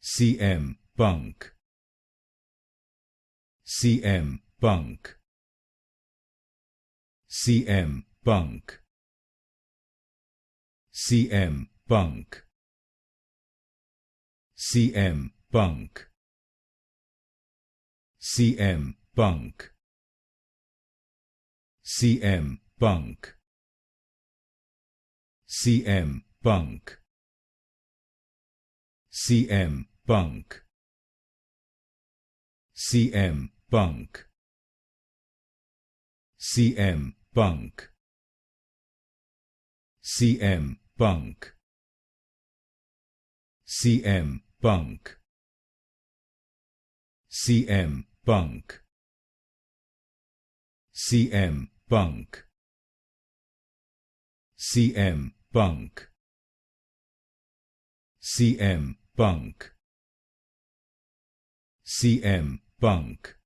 CM bunk, CM bunk, CM bunk, CM bunk, CM bunk, CM bunk, CM bunk, CM bunk, CM bunk, CM bunk, CM bunk, CM bunk, CM bunk, CM bunk, CM bunk, CM bunk, CM bunk, CM bunk,